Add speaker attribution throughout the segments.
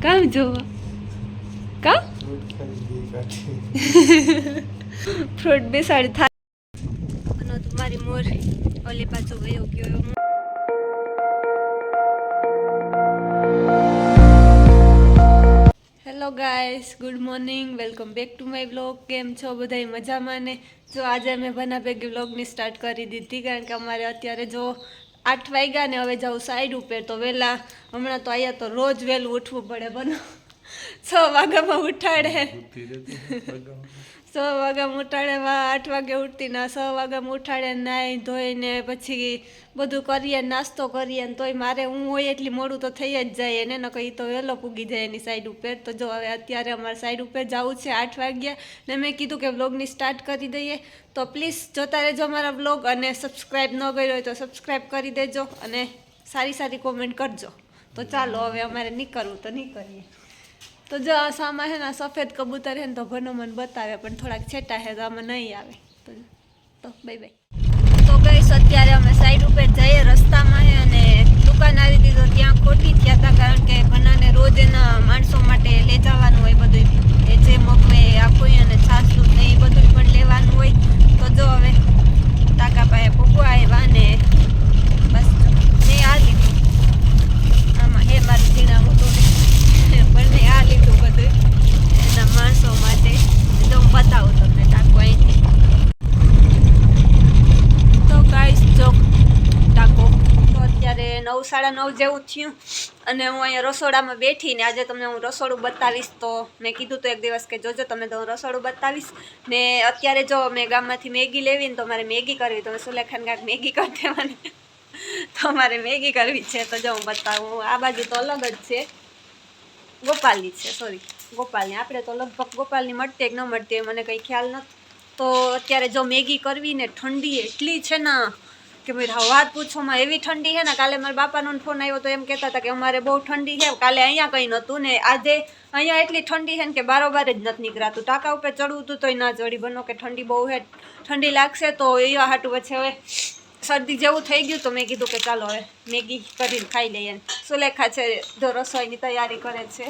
Speaker 1: કામ જોવો કા ફ્રૂટ બેસાડી થાય તમારી મોર ઓલી પાછો ગયો ગયો. Hello guys, good morning, welcome back to my blog. કેમ છો બધા મજામાં ને? જો આજે અમે બના ભેગી વ્લોગની સ્ટાર્ટ કરી દીધી કારણ કે અમારે અત્યારે જો 8 વાગ્યા ને હવે જાઉં સાઈડ ઉપર તો વહેલા હમણાં તો અહીંયા તો રોજ વહેલું ઉઠવું પડે. બનો 6 વાગ્યામાં ઉઠાડે 6 વાગ્યામાં ઉઠાડે 8 વાગે ઉઠતી ના 6 વાગ્યામાં ઉઠાડે નાહી ધોઈને પછી બધું કરીએ નાસ્તો કરીએ ને તોય મારે હું હોય એટલી મોડું તો થઈ જ જાય એને ન કહી તો વહેલો પૂગી જાય એની સાઈડ ઉપર. તો જો હવે અત્યારે અમારે સાઈડ ઉપર જવું છે 8 વાગ્યા ને મેં કીધું કે વ્લોગની સ્ટાર્ટ કરી દઈએ તો પ્લીઝ જોતા રહેજો અમારા વ્લોગ અને સબસ્ક્રાઈબ ન કર્યો હોય તો સબસ્ક્રાઈબ કરી દેજો અને સારી કોમેન્ટ કરજો. તો ચાલો હવે અમારે નીકળવું તો નીકળીએ. તો જો આ સામા હે ને સફેદ કબૂતર હે ને તો ભનો મને બતાવે પણ થોડાક છેટા હે તો આમાં નહીં આવે. તો બાય બાય. તો ગઈશ અત્યારે અમે સાઈડ ઉપર જઈએ રસ્તામાં હે અને દુકાન આવી હતી તો ત્યાં ખોટી થયા હતા કારણ કે ભનાને રોજ એના માણસો માટે લઈ જવાનું હોય બધું એ જે મગવે આખું અને છાસ દૂધ ને એ બધું પણ લેવાનું હોય. તો જો હવે તાકા પાસે ભૂગવા આવ્યા ને બસ મેં આ લીધું આમાં હે મારું ઝીણા મોટું બંને આ લીધું બધું એના માણસો માટે. જો હું બતાવું તમને ટાંકો અહીંથી. તો ગાઈસ જો ટાંકો તો અત્યારે 9:30 જેવું થયું અને હું અહીંયા રસોડામાં બેઠીને આજે તમને હું રસોડું બતાવીશ. તો મેં કીધું તો એક દિવસ કે જોજો તમે તો હું રસોડું બતાવીશ ને અત્યારે જો મેં ગામમાંથી મેગી લેવી ને તો મારે મેગી કરવી તો સુલેખાને કાંઈક મેગી કરી દેવાની તો મારે મેગી કરવી છે. તો જો હું બતાવું આ બાજુ તો અલગ જ છે ગોપાલની છે ગોપાલની આપણે તો લગભગ ગોપાલની મળતી કે ન મળતી મને કંઈ ખ્યાલ નથી. તો અત્યારે જો મેગી કરવી ને ઠંડી એટલી છે ને કે ભાઈ વાત પૂછોમાં એવી ઠંડી છે ને. કાલે મારા બાપાનો ફોન આવ્યો તો એમ કહેતા હતા કે અમારે બહુ ઠંડી છે. કાલે અહીંયા કંઈ નહોતું ને આજે અહીંયા એટલી ઠંડી છે ને કે બારોબાર જ નથી નીકળાતું. ટાંકા ઉપર ચડવું હતું તોય ના ચડી. બનો કે ઠંડી બહુ છે ઠંડી લાગશે તો એવા હાટું પછી હવે શરદી જેવું થઈ ગયું તો મેં કીધું કે ચાલો હવે મેગી કરીને ખાઈ લઈએ. સુલેખા છે જો રસોઈની તૈયારી કરે છે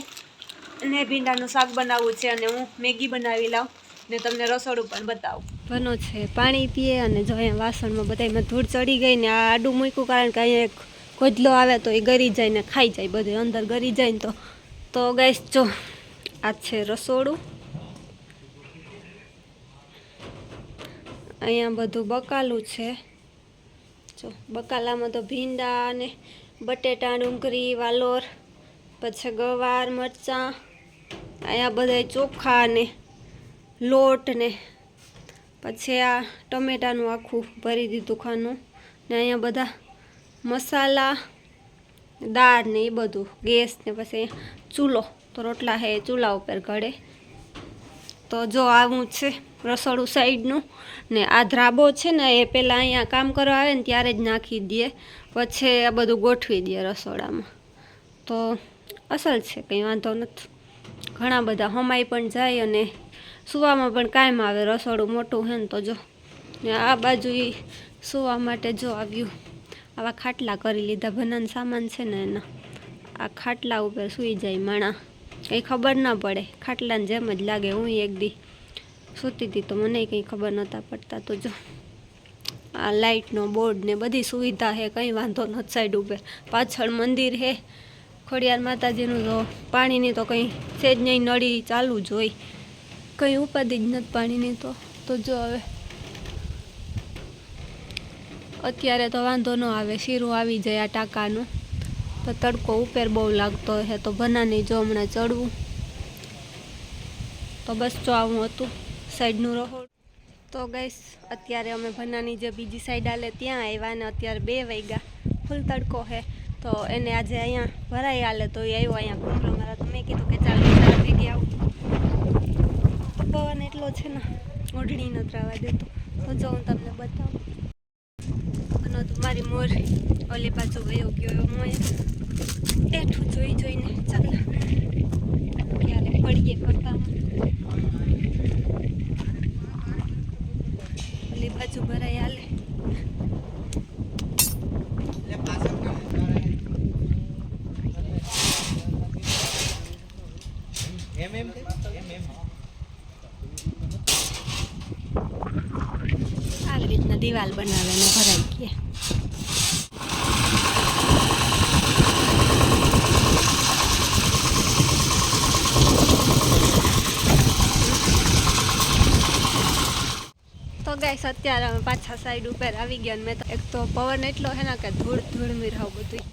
Speaker 1: અને ભીંડાનું શાક બનાવવું છે અને હું મેગી બનાવી લાવું ને તમને રસોડું પણ બતાવું. બનો છે પાણી પીએ અને જો અહીંયા વાસણમાં બધામાં ધૂળ ચડી ગઈ ને આ આડું મૂક્યું કારણ કે અહીંયા એક કોજલો આવે તો એ ગરી જાય ને ખાઈ જાય બધું અંદર ગરી જાય ને તો ગાઈસ જો આ છે રસોડું. અહીંયા બધું બકાલું છે જો બકાલામાં તો ભીંડા ને બટેટા ડુંગળી વાલોર પછી ગવાર મરચાં અહીંયા બધા ચોખા ને લોટ ને પછી આ ટમેટાનું આખું ભરી દીધું ખાનું ને અહીંયા બધા મસાલા દાળ ને એ બધું ગેસ ને પછી ચૂલો તો રોટલા હે ચૂલા ઉપર ઘડે. તો જો આવું છે રસોડું સાઈડનું ને આ ધ્રાબો છે ને એ પહેલાં અહીંયા કામ કરવા આવે ને ત્યારે જ નાખી દે પછી આ બધું ગોઠવી દે રસોડામાં. તો અસલ છે કંઈ વાંધો નથી. ઘણા બધા હમાઈ પણ જાય અને સૂવામાં પણ કાયમ આવે. રસોડું મોટું છે ને તો જો ને આ બાજુ એ સૂવા માટે જો આવ્યું આવા ખાટલા કરી લીધા. ભનાન સામાન છે ને એના આ ખાટલા ઉપર સૂઈ જાય માણા કંઈ ખબર ના પડે ખાટલાને જેમ જ લાગે. હું એક દી સૂતી હતી તો મને કંઈ ખબર નહોતા પડતા. તો જો આ લાઇટનો બોર્ડ ને બધી સુવિધા છે કંઈ વાંધો નથી. સાઈડ ઉપર પાછળ મંદિર છે ખોડિયાર માતાજીનું. તો પાણીની તો કંઈ છે જ નહીં નળી ચાલુ જ હોય કંઈ ઉપાધિ જ નથી પાણીની. તો જો હવે અત્યારે તો વાંધો ન આવે શીરું આવી જાય આ ટાંકાનું. તો તડકો ઉપર બહુ લાગતો હે તો બનાની જો હમણાં ચડવું. તો બસ જો આવું હતું સાઈડનું રહોડ. તો ગાઈસ અત્યારે અમે ભનાની જે બીજી સાઈડ આલે ત્યાં આવ્યા ને અત્યારે 2 વાગ્યા ફૂલ તડકો છે તો એને આજે અહીંયા ભરાઈ આલે તો એ આવ્યો અહીંયા ઘૂમરો મારા. તો મેં કીધું કે ચાલ તારા ભેગી આવું. પવન એટલો છે ને ઓઢણી નથી રહેવા દેતો. તો જો હું તમને બતાવું. અને મારી મોર ઓલી પાછું ગયો ગયો હું અહીંયા બેઠું જોઈને ચાલ ક્યારે પડીએ પપ્પામાં. ઓલી બાજુ ભરાઈ હાલે આવી રીતના દિવાલ બનાવે ને ભરાઈ ગઈ. તો ગાઈસ અત્યારે અમે પાછા સાઈડ ઉપર આવી ગયા. મેં એક તો પવન એટલો હે ને કે ધૂળ મીરાવ બધું.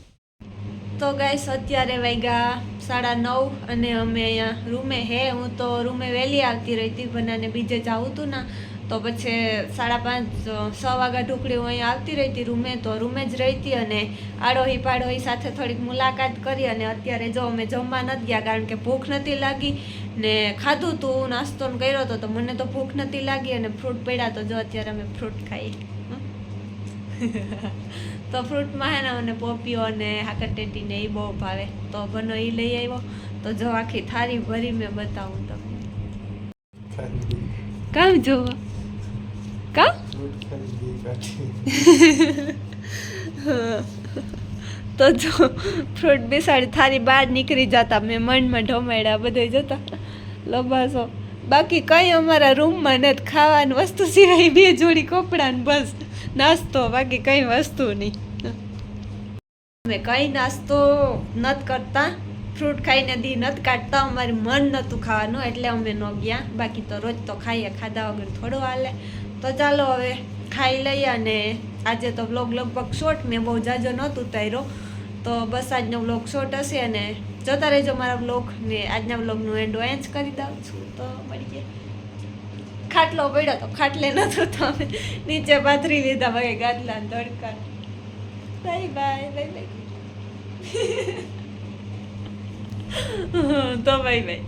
Speaker 1: તો ગાઈસ અત્યારે વાગ્યા 9:30 અને અમે અહીંયા રૂમે હે. હું તો રૂમે વહેલી આવતી રહી હતી, બનાને બીજે જવું હતું ને તો પછી 5:30 6 વાગ્યા ઢુકડી હું અહીંયા આવતી રહી હતી રૂમે. તો રૂમે જ રહી હતી અને આડોહી પાડોહી સાથે થોડીક મુલાકાત કરી. અને અત્યારે જો અમે જમવા નથી ગયા કારણ કે ભૂખ નથી લાગી ને ખાધું તું નાસ્તો કર્યો હતો તો મને તો ભૂખ નથી લાગી અને ફ્રૂટ પડ્યા તો જો અત્યારે અમે ફ્રૂટ ખાઈ. તો ફ્રૂટમાં હે ને મને પોપીઓ અને હાકરટેટી ને એ બહુ ભાવે તો બનો એ લઈ આવ્યો. તો જો આખી થાળી ભરી મેં બતાવું તમને. કામ જોવો કામ તો જો ફ્રૂટ બેસાડી થાળી બહાર નીકળી જતા મેં મનમાં ઢોમાડ્યા બધે જતા લબાસો. બાકી કંઈ અમારા રૂમમાં નથી ખાવાની વસ્તુ સિવાય 2 જોડી કપડાં બસ નાસ્તો, બાકી કંઈ વસ્તુ નહીં. અમે કંઈ નાસ્તો નથી કરતા, ફ્રૂટ ખાઈને દી નથી કાઢતા. અમારું મન નહોતું ખાવાનું એટલે અમે ન ગયા. બાકી તો રોજ તો ખાઈએ, ખાધા વગર થોડું હાલે. તો ચાલો હવે ખાઈ લઈએ. અને આજે તો વ્લોગ લગભગ શોર્ટ, મેં બહુ જાજો નહોતું ઉતાર્યો તો બસ આજનો વ્લોગ શોર્ટ હશે. અને જોતા રહેજો મારા વ્લોગ ને આજના વ્લોગનું એન્ડ અહીં જ કરી દઉં છું. તો મળીએ. ખાટલો પડ્યો તો ખાટલે નતો તો અમે નીચે પાથરી લીધા ભાઈ ગાદલા તડકા. Bye bye bye bye. તો બાય બાય.